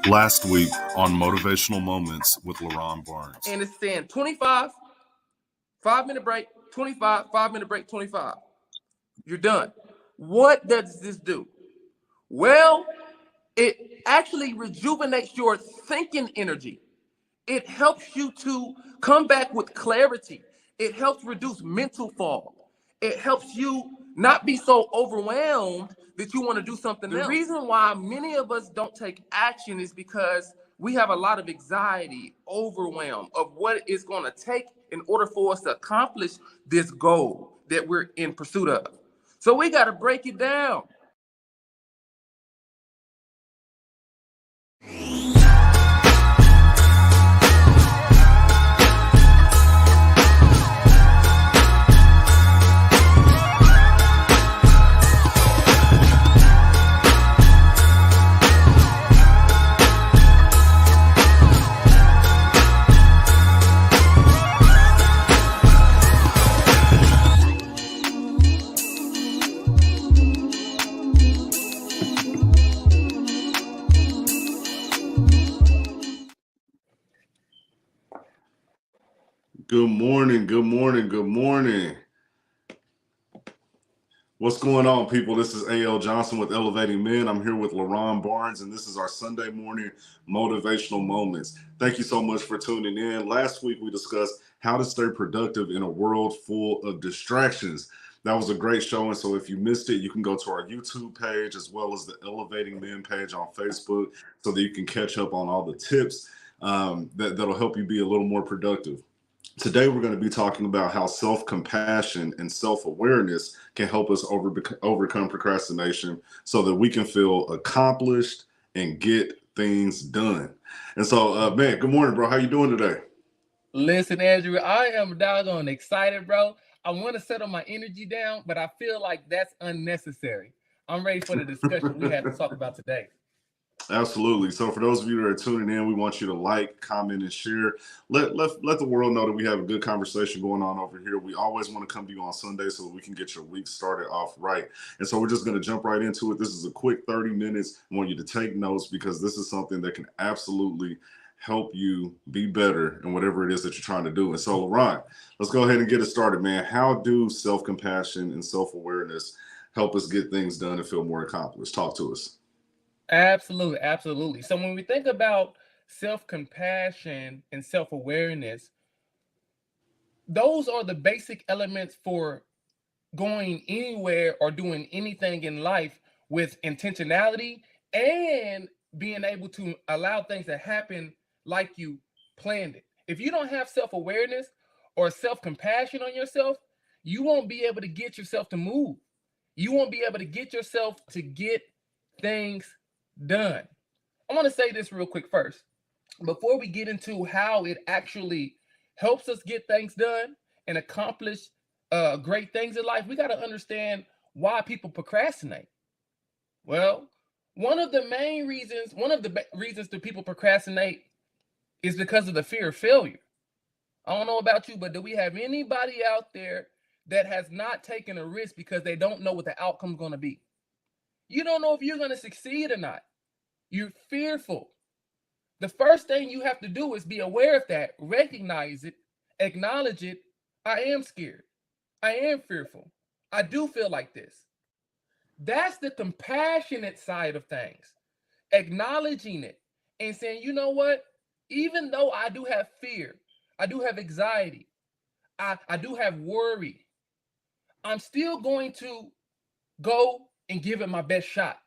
Last week on Motivational Moments with LaRon Barnes. And it's saying 25, 5-minute break, 25, 5-minute break, 25. You're done. What does this do? Well, it actually rejuvenates your thinking energy. It helps you to come back with clarity. It helps reduce mental fog. It helps you not be so overwhelmed that you want to do something else. The reason why many of us don't take action is because we have a lot of anxiety, overwhelm of what it's going to take in order for us to accomplish this goal that we're in pursuit of. So we got to break it down. Good morning, good morning, good morning. What's going on, people? This is A.L. Johnson with Elevating Men. I'm here with LaRon Barnes, and this is our Sunday morning motivational moments. Thank you so much for tuning in. Last week, we discussed how to stay productive in a world full of distractions. That was a great show, and so if you missed it, you can go to our YouTube page as well as the Elevating Men page on Facebook so that you can catch up on all the tips that'll help you be a little more productive. Today, we're going to be talking about how self-compassion and self-awareness can help us overcome procrastination so that we can feel accomplished and get things done. And so, man, good morning, bro. How you doing today? Listen, Andrew, I am doggone excited, bro. I want to settle my energy down, but I feel like that's unnecessary. I'm ready for the discussion we have to talk about today. Absolutely. So for those of you that are tuning in, we want you to like, comment, and share. Let the world know that we have a good conversation going on over here. We always want to come to you on Sunday so that we can get your week started off right. And so we're just going to jump right into it. This is a quick 30 minutes. I want you to take notes because this is something that can absolutely help you be better in whatever it is that you're trying to do. And so, LaRon, let's go ahead and get it started, man. How do self-compassion and self-awareness help us get things done and feel more accomplished? Talk to us. Absolutely, absolutely. So when we think about self-compassion and self-awareness, those are the basic elements for going anywhere or doing anything in life with intentionality and being able to allow things to happen like you planned it. If you don't have self-awareness or self-compassion on yourself, you won't be able to get yourself to move. You won't be able to get yourself to get things done. I want to say this real quick first. Before we get into how it actually helps us get things done and accomplish great things in life, we got to understand why people procrastinate. Well, one of the reasons that people procrastinate is because of the fear of failure. I don't know about you, but do we have anybody out there that has not taken a risk because they don't know what the outcome is going to be? You don't know if you're going to succeed or not. You're fearful. The first thing you have to do is be aware of that, recognize it, acknowledge it. I am scared. I am fearful. I do feel like this. That's the compassionate side of things. Acknowledging it and saying, you know what? Even though I do have fear, I do have anxiety, I do have worry, I'm still going to go and give it my best shot.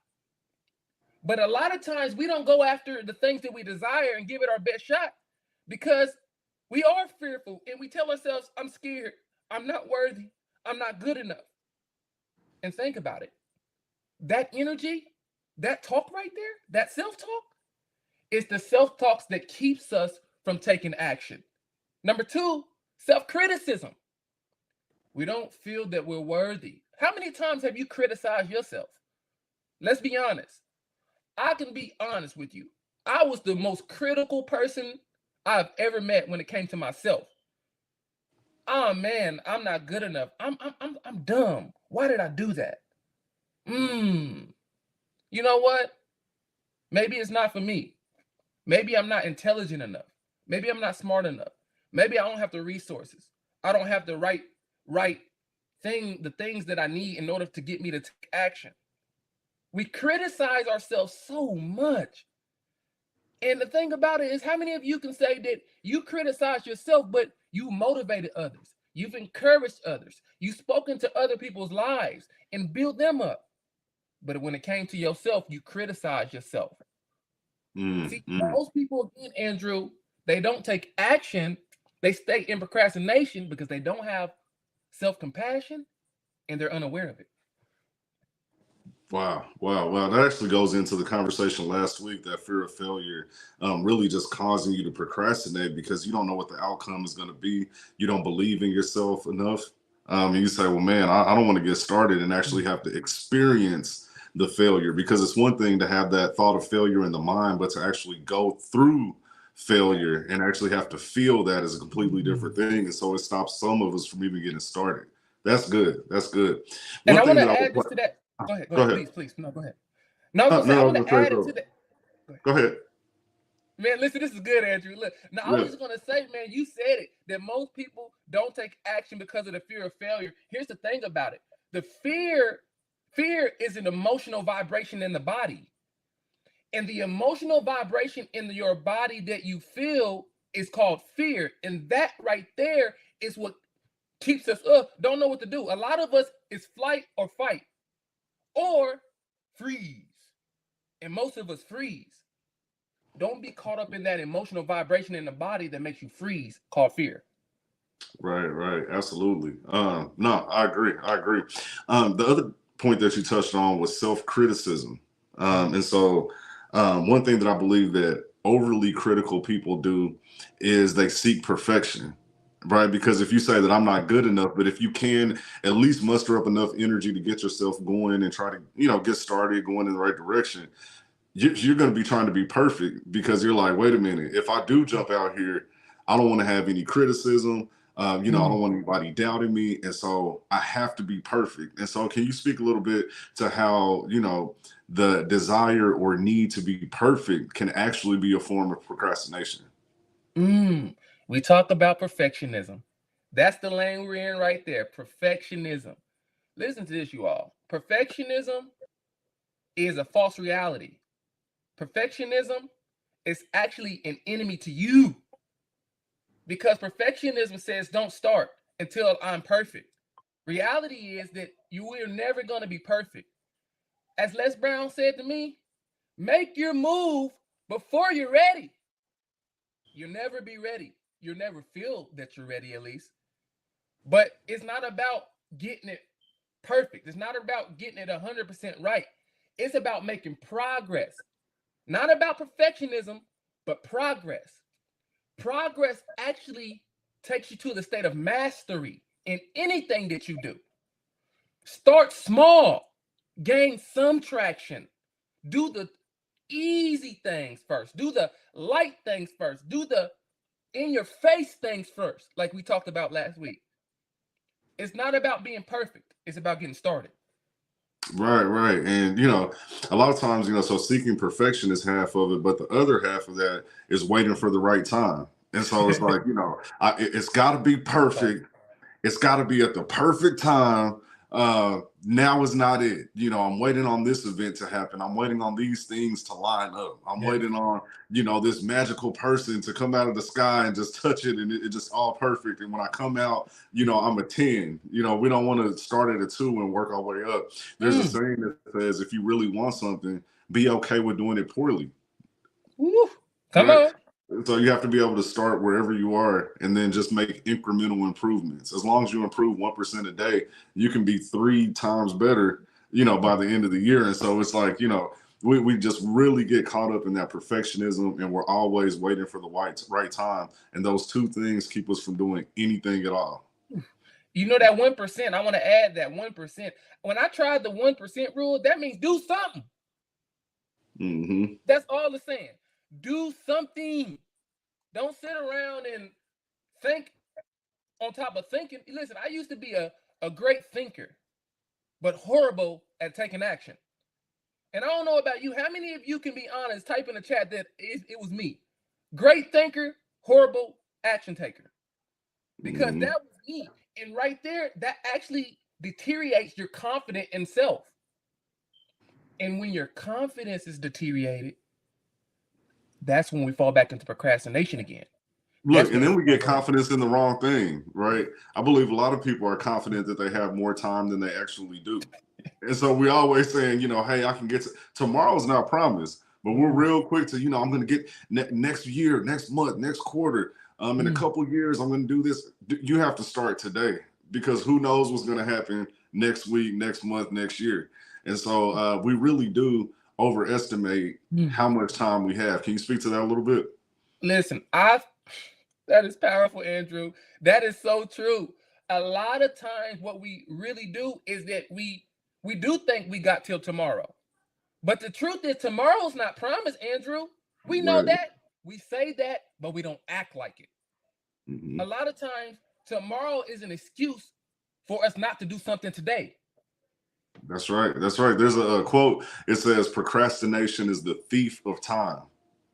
But a lot of times we don't go after the things that we desire and give it our best shot because we are fearful and we tell ourselves, I'm scared, I'm not worthy, I'm not good enough. And think about it. That energy, that talk right there, that self-talk, is the self-talks that keeps us from taking action. Number two, self-criticism. We don't feel that we're worthy. How many times have you criticized yourself? Let's be honest. I can be honest with you. I was the most critical person I've ever met when it came to myself. Oh man, I'm not good enough. I'm dumb. Why did I do that? You know what? Maybe it's not for me. Maybe I'm not intelligent enough. Maybe I'm not smart enough. Maybe I don't have the resources. I don't have the right the things that I need in order to get me to take action. We criticize ourselves so much. And the thing about it is, how many of you can say that you criticize yourself, but you motivated others? You've encouraged others. You've spoken to other people's lives and built them up. But when it came to yourself, you criticize yourself. See, most people, again, Andrew, they don't take action. They stay in procrastination because they don't have self-compassion and they're unaware of it. Wow, wow, wow. That actually goes into the conversation last week, that fear of failure really just causing you to procrastinate because you don't know what the outcome is going to be. You don't believe in yourself enough. And you say, well, man, I don't want to get started and actually have to experience the failure, because it's one thing to have that thought of failure in the mind, but to actually go through failure and actually have to feel that is a completely different thing. And so it stops some of us from even getting started. That's good. That's good. And One I want thing that to I add this would to that. Go go ahead, ahead. please. No, go ahead. No, I was No, gonna say, no, I I want was to gonna say add it to so. that. Go ahead. Go ahead. Man, listen, this is good, Andrew. Look, now I was Yeah. just gonna say, man, you said it that most people don't take action because of the fear of failure. Here's the thing about it: the fear is an emotional vibration in the body, and the emotional vibration in your body that you feel is called fear, and that right there is what keeps us up. Don't know what to do. A lot of us is flight or fight or freeze, and most of us freeze. Don't be caught up in that emotional vibration in the body that makes you freeze, called fear. Right, right. Absolutely. No, I agree. I agree. The other point that you touched on was self-criticism. And so one thing that I believe that overly critical people do is they seek perfection. Right. Because if you say that I'm not good enough, but if you can at least muster up enough energy to get yourself going and try to, get started going in the right direction, you're going to be trying to be perfect because you're like, wait a minute, if I do jump out here, I don't want to have any criticism. I don't want anybody doubting me. And so I have to be perfect. And so can you speak a little bit to how, the desire or need to be perfect can actually be a form of procrastination? We talk about perfectionism. That's the lane we're in right there. Perfectionism. Listen to this, you all. Perfectionism is a false reality. Perfectionism is actually an enemy to you because perfectionism says don't start until I'm perfect. Reality is that you are never going to be perfect. As Les Brown said to me, make your move before you're ready. You'll never be ready. You'll never feel that you're ready, at least. But it's not about getting it perfect. It's not about getting it 100% right. It's about making progress. Not about perfectionism, but progress. Progress actually takes you to the state of mastery in anything that you do. Start small, gain some traction. Do the easy things first. Do the light things first. Do the in your face things first, like we talked about last week. It's not about being perfect, it's about getting started. Right, right. And, a lot of times, so seeking perfection is half of it, but the other half of that is waiting for the right time. And so it's like, it's got to be perfect. It's got to be at the perfect time. Now is not it. I'm waiting on this event to happen. I'm waiting on these things to line up. I'm waiting on, this magical person to come out of the sky and just touch it and it just all perfect. And when I come out, I'm a 10. We don't want to start at a 2 and work our way up. There's a saying that says if you really want something, be okay with doing it poorly. Woo. Come Right. on. So you have to be able to start wherever you are and then just make incremental improvements. As long as you improve 1% a day, you can be 3 times better, by the end of the year. And so it's like, we just really get caught up in that perfectionism and we're always waiting for the right time. And those two things keep us from doing anything at all. You know that 1%, I want to add that 1%. When I tried the 1% rule, that means do something. That's all it's saying. Do something. Don't sit around and think on top of thinking. Listen, I used to be a great thinker, but horrible at taking action. And I don't know about you. How many of you can be honest? Type in the chat that it was me. Great thinker, horrible action taker. Because Mhm. that was me. And right there, that actually deteriorates your confidence in self. And when your confidence is deteriorated, that's when we fall back into procrastination again. Look, That's and when then we we start get going, confidence in the wrong thing, right? I believe a lot of people are confident that they have more time than they actually do. And so we always saying, hey, I can get tomorrow's not promised, but we're real quick to, I'm going to get next year, next month, next quarter, in a couple of years, I'm going to do this. You have to start today because who knows what's going to happen next week, next month, next year. And so we really do overestimate how much time we have. Can you speak to that a little bit? listen, that is powerful, Andrew. That is so true. A lot of times what we really do is that we do think we got till tomorrow. But the truth is tomorrow's not promised, Andrew. We know Right. that. We say that, but we don't act like it. Mm-hmm. A lot of times tomorrow is an excuse for us not to do something today. That's right. That's right. There's a quote. It says, "Procrastination is the thief of time."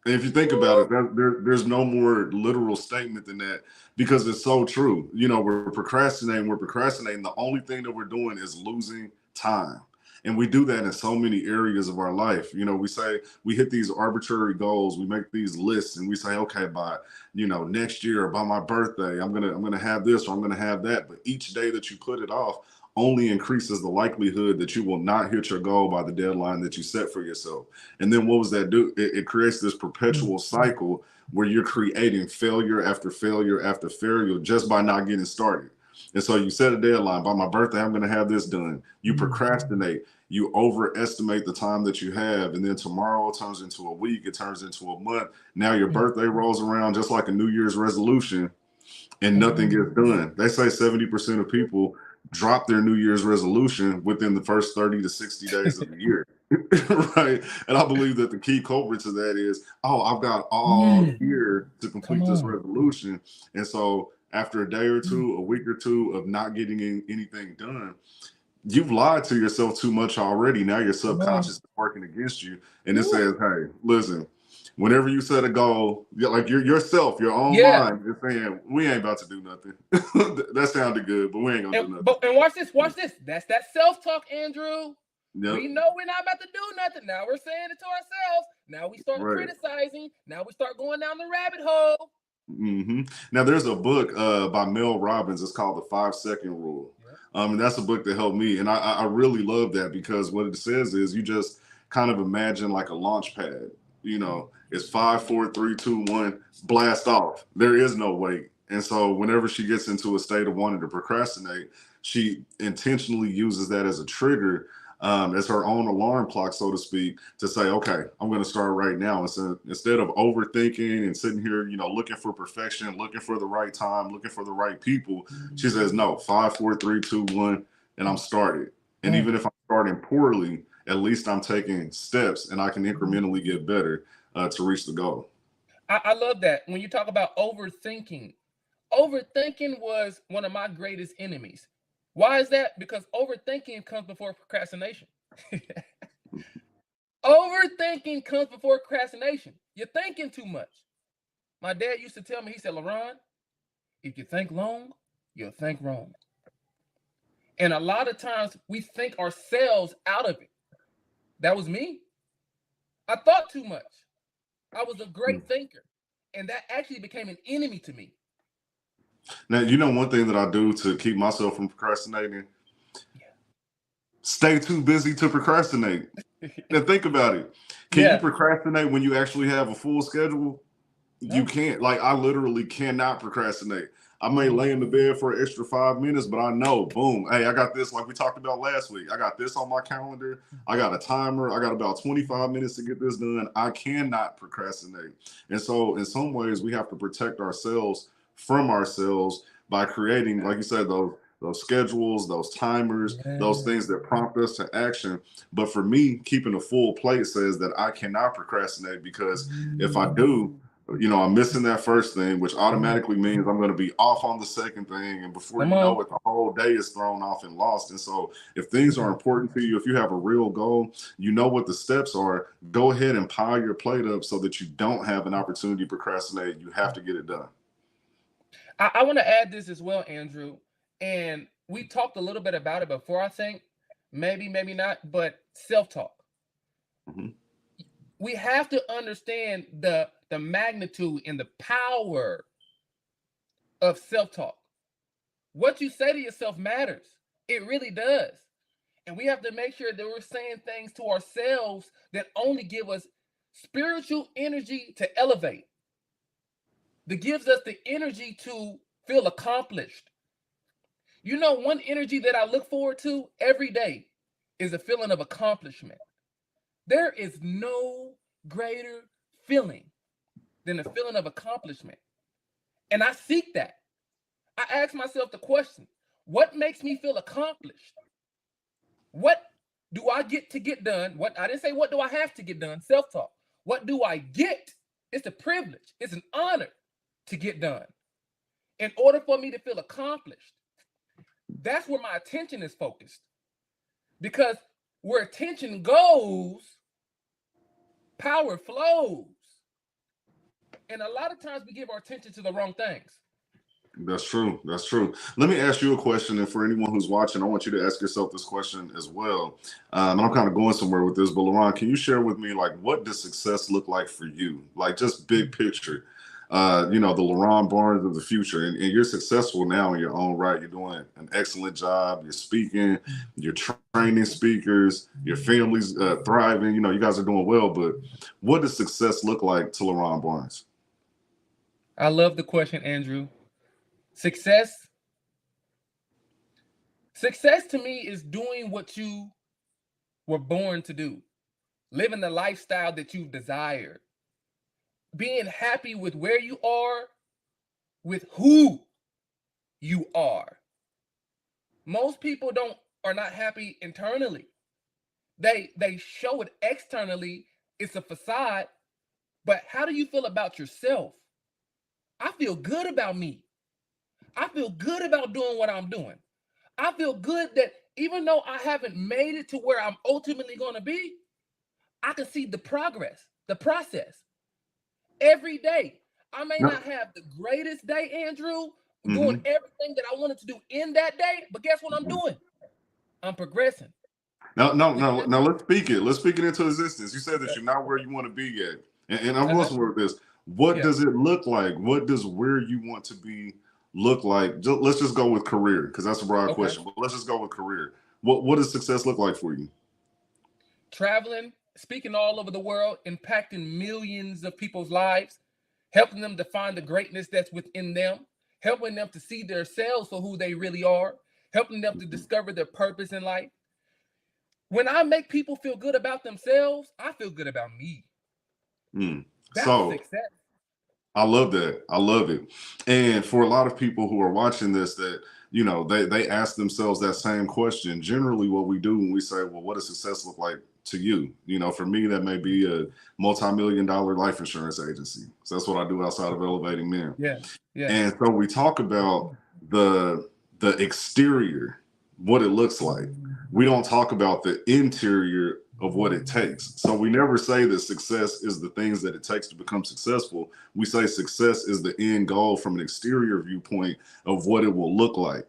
And if you think about it, there's no more literal statement than that because it's so true. We're procrastinating. We're procrastinating. The only thing that we're doing is losing time. And we do that in so many areas of our life. We say we hit these arbitrary goals, we make these lists, and we say, okay, by next year, by my birthday, I'm gonna have this or I'm gonna have that. But each day that you put it off only increases the likelihood that you will not hit your goal by the deadline that you set for yourself. And then what does that do? It creates this perpetual cycle where you're creating failure after failure after failure just by not getting started. And so you set a deadline. By my birthday, I'm going to have this done. You procrastinate. You overestimate the time that you have. And then tomorrow turns into a week. It turns into a month. Now your birthday rolls around just like a New Year's resolution and nothing gets done. They say 70% of people drop their New Year's resolution within the first 30 to 60 days of the year. Right. And I believe that the key culprit to that is, I've got all year to complete this resolution. And so after a day or two, a week or two of not getting anything done, you've lied to yourself too much already. Now your subconscious is working against you. And it says, hey, listen, whenever you set a goal, like yourself, your own mind is saying, we ain't about to do nothing. That sounded good, but we ain't gonna do nothing. And watch this. That's that self-talk, Andrew. Yep. We know we're not about to do nothing. Now we're saying it to ourselves. Now we start criticizing. Now we start going down the rabbit hole. Mm-hmm. Now there's a book by Mel Robbins. It's called The 5-Second Rule. And that's a book that helped me. And I really love that because what it says is you just kind of imagine like a launch pad. It's 5, 4, 3, 2, 1, blast off. There is no wait. And so whenever she gets into a state of wanting to procrastinate, she intentionally uses that as a trigger, as her own alarm clock, so to speak, to say, okay, I'm going to start right now. Instead of overthinking and sitting here, looking for perfection, looking for the right time, looking for the right people, she says, no, 5, 4, 3, 2, 1, and I'm started. And even if I'm starting poorly, at least I'm taking steps and I can incrementally get better to reach the goal. I love that. When you talk about overthinking was one of my greatest enemies. Why is that? Because overthinking comes before procrastination. Overthinking comes before procrastination. You're thinking too much. My dad used to tell me, he said, LaRon, if you think long, you'll think wrong. And a lot of times we think ourselves out of it. That was me. I thought too much. I was a great thinker. And that actually became an enemy to me. Now, one thing that I do to keep myself from procrastinating? Stay too busy to procrastinate. And think about it. Can you procrastinate when you actually have a full schedule? No. You can't. Like, I literally cannot procrastinate. I may lay in the bed for an extra 5 minutes, but I know, boom, hey, I got this, like we talked about last week. I got this on my calendar. I got a timer. I got about 25 minutes to get this done. I cannot procrastinate. And so in some ways, we have to protect ourselves from ourselves by creating, like you said, those schedules, those timers, those things that prompt us to action. But for me, keeping a full plate says that I cannot procrastinate because if I do, I'm missing that first thing, which Come on. automatically means I'm going to be off on the second thing. And before Come you know on. it, the whole day is thrown off and lost. And so if things are important to you, if you have a real goal, you know what the steps are, go ahead and pile your plate up so that you don't have an opportunity to procrastinate. You have to get it done. I want to add this as well, Andrew. And we talked a little bit about it before, I think. Maybe not, but self-talk. Mm-hmm. We have to understand the magnitude and the power of self-talk. What you say to yourself matters. It really does. And we have to make sure that we're saying things to ourselves that only give us spiritual energy to elevate, that gives us the energy to feel accomplished. You know, one energy that I look forward to every day is a feeling of accomplishment. There is no greater feeling than a feeling of accomplishment. And I seek that. I ask myself the question, what makes me feel accomplished? What do I get to get done? What I didn't say what do I have to get done, self-talk. What do I get? It's a privilege. It's an honor to get done. In order for me to feel accomplished, that's where my attention is focused. Because where attention goes, power flows. And a lot of times we give our attention to the wrong things. That's true. That's true. Let me ask you a question. And for anyone who's watching, I want you to ask yourself this question as well. And I'm kind of going somewhere with this, but Laurent, can you share with me, like, what does success look like for you? Like, just big picture, the Laurent Barnes of the future. And you're successful now in your own right. You're doing an excellent job. You're speaking, you're training speakers, your family's thriving. You guys are doing well. But what does success look like to Laurent Barnes? I love the question, Andrew. Success to me is doing what you were born to do, living the lifestyle that you've desired, being happy with where you are, with who you are. Most people are not happy internally. They show it externally. It's a facade. But how do you feel about yourself? I feel good about me. I feel good about doing what I'm doing. I feel good that even though I haven't made it to where I'm ultimately going to be, I can see the progress, the process. Every day. I may not have the greatest day, Andrew, doing everything that I wanted to do in that day, but guess what I'm doing? I'm progressing. Now, let's speak it. Let's speak it into existence. You said that you're not where you want to be yet. And I'm going somewhere with this. What does it look like? What does where you want to be look like? Let's just go with career, because that's a broad question. But let's just go with career. What does success look like for you? Traveling, speaking all over the world, impacting millions of people's lives, helping them to find the greatness that's within them, helping them to see themselves for who they really are, helping them to discover their purpose in life. When I make people feel good about themselves, I feel good about me. That's success. I love that. I love it. And for a lot of people who are watching this, that they ask themselves that same question. Generally, what we do when we say, well, what does success look like to you? For me, that may be a multi-million-dollar life insurance agency. So that's what I do outside of Elevating Men. Yeah. And so we talk about the exterior, what it looks like. We don't talk about the interior of what it takes. So we never say that success is the things that it takes to become successful. We say success is the end goal from an exterior viewpoint of what it will look like.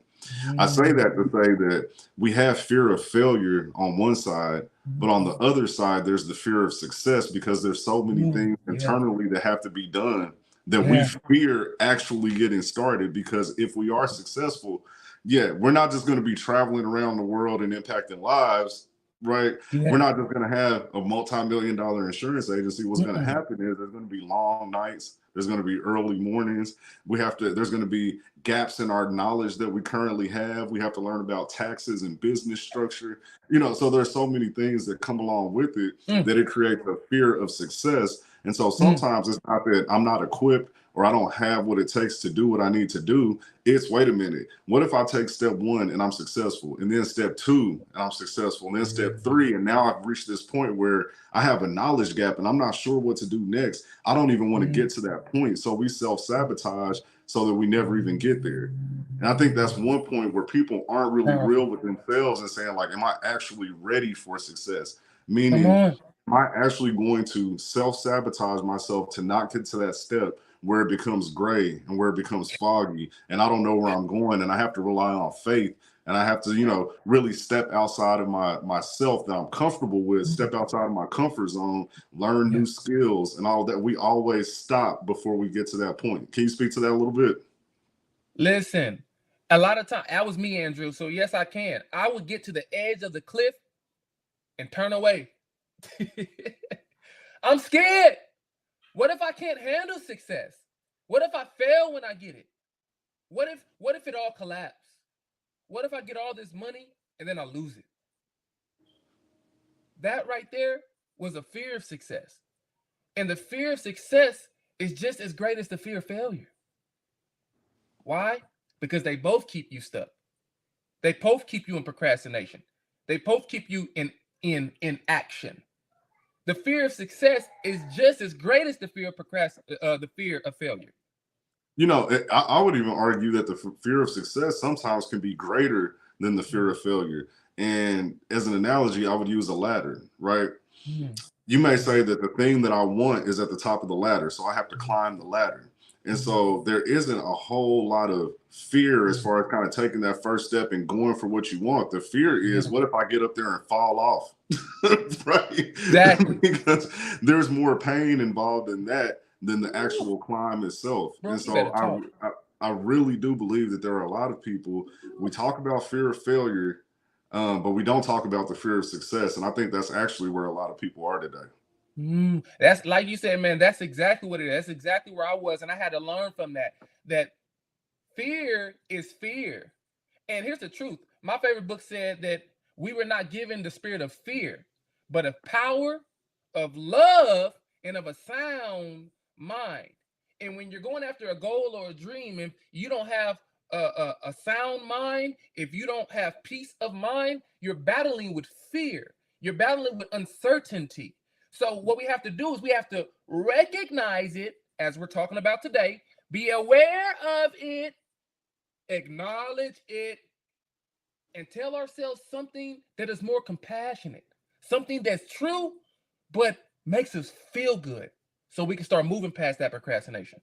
I say that to say that we have fear of failure on one side, but on the other side, there's the fear of success, because there's so many things internally that have to be done that we fear actually getting started. Because if we are successful, we're not just going to be traveling around the world and impacting lives, right? We're not just going to have a multi-million-dollar insurance agency. What's going to happen is there's going to be long nights. There's going to be early mornings. There's going to be gaps in our knowledge that we currently have. We have to learn about taxes and business structure. So there's so many things that come along with it that it creates a fear of success. And so Mm. sometimes it's not that I'm not equipped or I don't have what it takes to do what I need to do. It's, wait a minute, what if I take step one and I'm successful, and then step two and I'm successful, and then step three, and now I've reached this point where I have a knowledge gap and I'm not sure what to do next. I don't even want to get to that point. So we self-sabotage so that we never even get there. And I think that's one point where people aren't really real Powerful. with themselves and saying, like, am I actually ready for success? Come Meaning, on. am I actually going to self-sabotage myself to not get to that step where it becomes gray and where it becomes foggy and I don't know where I'm going, and I have to rely on faith, and I have to, really step outside of myself that I'm comfortable with, step outside of my comfort zone, learn Yeah. new skills and all that. We always stop before we get to that point. Can you speak to that a little bit? Listen, a lot of time that was me, Andrew. So yes, I can. I would get to the edge of the cliff and turn away. I'm scared. What if I can't handle success? What if I fail when I get it? What if it all collapses? What if I get all this money and then I lose it? That right there was a fear of success. And the fear of success is just as great as the fear of failure. Why? Because they both keep you stuck. They both keep you in procrastination. They both keep you in action. The fear of success is just as great as the fear of the fear of failure. I would even argue that the fear of success sometimes can be greater than the fear of failure. And as an analogy, I would use a ladder, right? Mm. You may say that the thing that I want is at the top of the ladder, so I have to climb the ladder. And so there isn't a whole lot of fear as far as kind of taking that first step and going for what you want. The fear is, what if I get up there and fall off? Right? Exactly. Because there's more pain involved in that than the actual climb itself. Bro, And you so better talk. I really do believe that there are a lot of people, we talk about fear of failure, but we don't talk about the fear of success. And I think that's actually where a lot of people are today. That's like you said, man. That's exactly what it is. That's exactly where I was, and I had to learn from that. That fear is fear. And here's the truth. My favorite book said that we were not given the spirit of fear, but of power, of love, and of a sound mind. And when you're going after a goal or a dream, and you don't have a sound mind, if you don't have peace of mind, you're battling with fear. You're battling with uncertainty. So what we have to do is we have to recognize it, as we're talking about today, be aware of it, acknowledge it, and tell ourselves something that is more compassionate, something that's true, but makes us feel good, so we can start moving past that procrastination.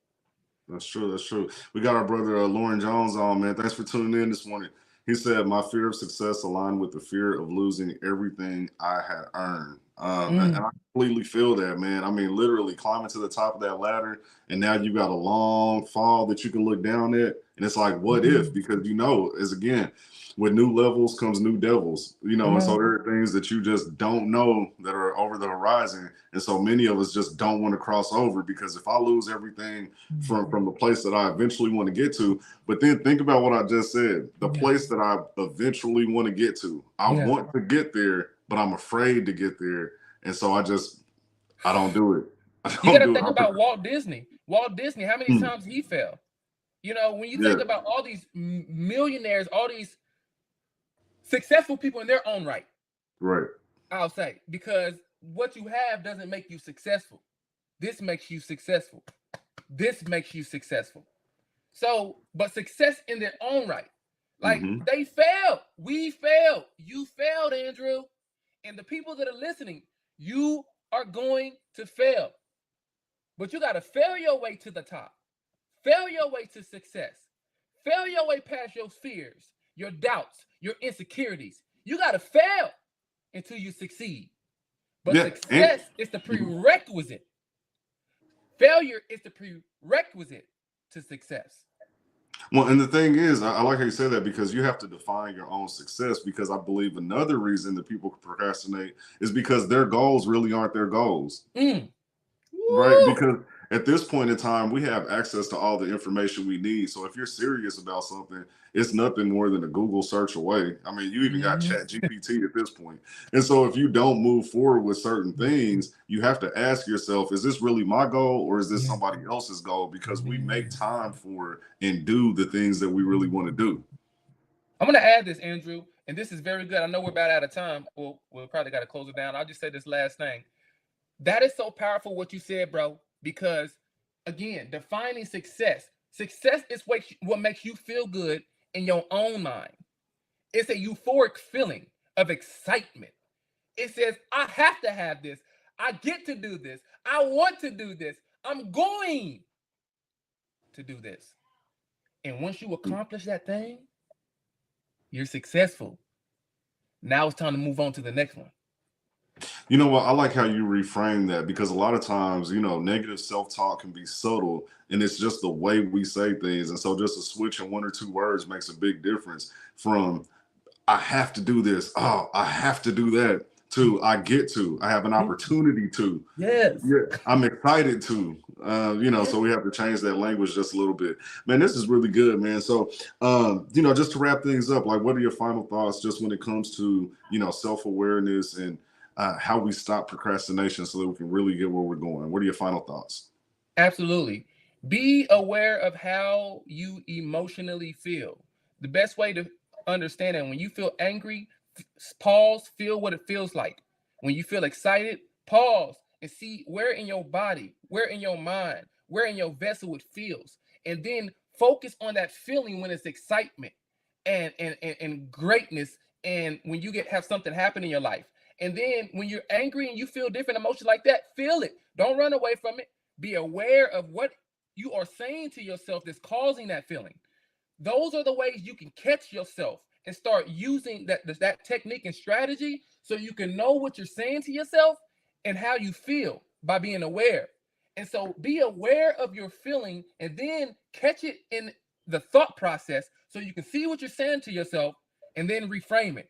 That's true. That's true. We got our brother Lauren Jones on, man. Thanks for tuning in this morning. He said, "My fear of success aligned with the fear of losing everything I had earned." And I completely feel that, man. I mean, literally climbing to the top of that ladder, and now you got a long fall that you can look down at, and it's like, what if? Because as again, with new levels comes new devils, Come and so on. there are things that you just don't know that are over the horizon, and so many of us just don't want to cross over, because if I lose everything from the place that I eventually want to get to. But then think about what I just said, the place that I eventually want to get to. I Yeah. want to get there, but I'm afraid to get there. And so I don't do it. I You got don't to do it. think about Walt Disney. Walt Disney, how many times he fell? When you Yeah, think about all these millionaires, all these successful people in their own right, right. I'll say, because what you have doesn't make you successful. This makes you successful. This makes you successful. So, but success in their own right. Like, Mm-hmm. they failed. We failed. You failed, Andrew. And the people that are listening, you are going to fail. But you got to fail your way to the top. Fail your way to success. Fail your way past your fears, your doubts, your insecurities. You got to fail until you succeed. But Yeah. And success is the prerequisite. Failure is the prerequisite to success. well, and the thing is, I like how you say that, because you have to define your own success. Because I believe another reason that people procrastinate is because their goals really aren't their goals. Right, Woo! because at this point in time, we have access to all the information we need. So if you're serious about something, it's nothing more than a Google search away. I mean, you even got Mhm. Chat GPT at this point. And so if you don't move forward with certain things, you have to ask yourself, is this really my goal or is this Yeah. somebody else's goal? Because we make Mhm. time for and do the things that we really want to do. I'm gonna add this, Andrew, and this is very good. I know we're about out of time. We'll probably got to close it down. I'll just say this last thing. That is so powerful what you said, bro, because again, defining success. Success is what makes you feel good in your own mind. It's a euphoric feeling of excitement. It says, I have to have this. I get to do this. I want to do this. I'm going to do this. And once you accomplish that thing, you're successful. Now it's time to move on to the next one. You know what? I like how you reframe that because a lot of times, negative self talk can be subtle and it's just the way we say things. And so just a switch in one or two words makes a big difference from I have to do this, oh, I have to do that, to I get to, I have an opportunity to. Yes. Yeah, I'm excited to. So we have to change that language just a little bit. Man, this is really good, man. So, just to wrap things up, like, what are your final thoughts just when it comes to, self awareness and how we stop procrastination so that we can really get where we're going? What are your final thoughts? Absolutely. Be aware of how you emotionally feel. The best way to understand it, when you feel angry, pause, feel what it feels like. When you feel excited, pause and see where in your body, where in your mind, where in your vessel it feels. And then focus on that feeling when it's excitement and greatness, and when you get have something happen in your life. And then when you're angry and you feel different emotions like that, feel it. Don't run away from it. Be aware of what you are saying to yourself that's causing that feeling. Those are the ways you can catch yourself and start using that technique and strategy so you can know what you're saying to yourself and how you feel by being aware. And so be aware of your feeling and then catch it in the thought process so you can see what you're saying to yourself and then reframe it.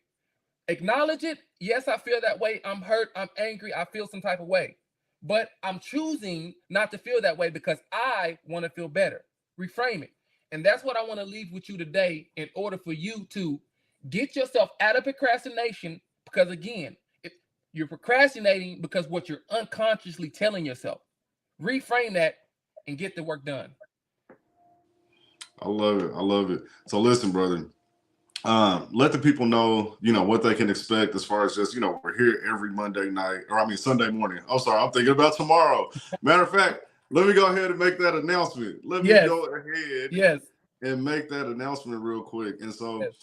Acknowledge it. Yes, I feel that way. I'm hurt. I'm angry. I feel some type of way. But I'm choosing not to feel that way because I want to feel better. Reframe it. And that's what I want to leave with you today in order for you to get yourself out of procrastination. Because again, you're procrastinating because what you're unconsciously telling yourself. Reframe that and get the work done. I love it. I love it. So listen, brother. Let the people know, what they can expect as far as just, we're here every Monday night, or I mean Sunday morning. Oh, sorry, I'm thinking about tomorrow. Matter of fact, let me go ahead and make that announcement. Let me Yes. go ahead Yes. and make that announcement real quick. And so, Yes.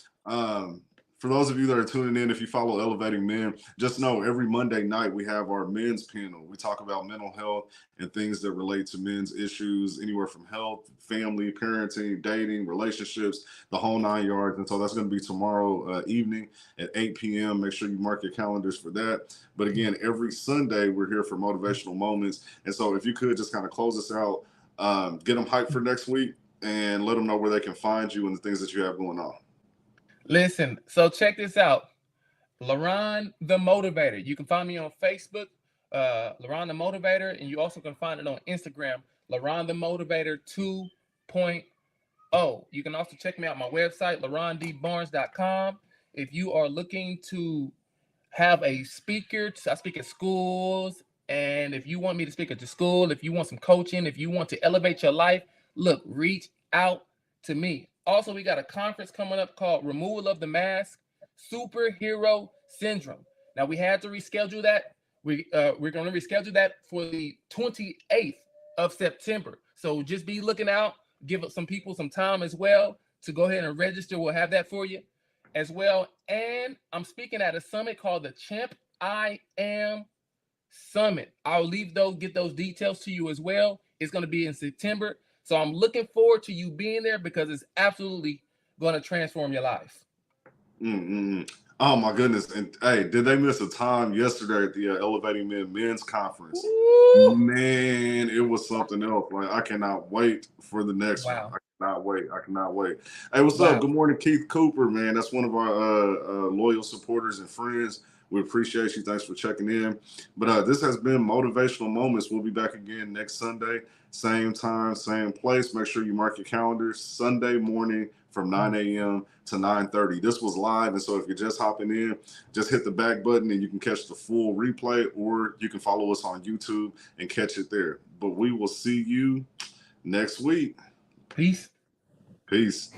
for those of you that are tuning in, if you follow Elevating Men, just know every Monday night we have our men's panel. We talk about mental health and things that relate to men's issues, anywhere from health, family, parenting, dating, relationships, the whole 9 yards. And so that's going to be tomorrow evening at 8 p.m. Make sure you mark your calendars for that. But again, every Sunday we're here for motivational moments. And so if you could just kind of close us out, get them hyped for next week and let them know where they can find you and the things that you have going on. Listen, so check this out. LaRon the Motivator. You can find me on Facebook, LaRon the Motivator, and you also can find it on Instagram, LaRon the Motivator 2.0. You can also check me out on my website, larondbarnes.com. If you are looking to have a speaker, I speak at schools, and if you want me to speak at your school, if you want some coaching, if you want to elevate your life, look, reach out to me. Also, we got a conference coming up called Removal of the Mask Superhero Syndrome. Now we had to reschedule that. We're going to reschedule that for the 28th of September. So just be looking out. Give some people some time as well to go ahead and register. We'll have that for you as well. And I'm speaking at a summit called the Champ I Am Summit. I'll get those details to you as well. It's going to be in September. So I'm looking forward to you being there because it's absolutely going to transform your life. Mm-mm. Oh my goodness! And hey, did they miss a time yesterday at the Elevating Men Men's Conference? Woo! Man, it was something else. Like I cannot wait for the next one. Wow. I cannot wait. I cannot wait. Hey, what's up? Wow. Good morning, Keith Cooper. Man, that's one of our loyal supporters and friends. We appreciate you. Thanks for checking in. But this has been Motivational Moments. We'll be back again next Sunday, same time, same place. Make sure you mark your calendars. Sunday morning from 9 a.m. to 9:30. This was live, and so if you're just hopping in, just hit the back button and you can catch the full replay, or you can follow us on YouTube and catch it there. But we will see you next week. Peace. Peace.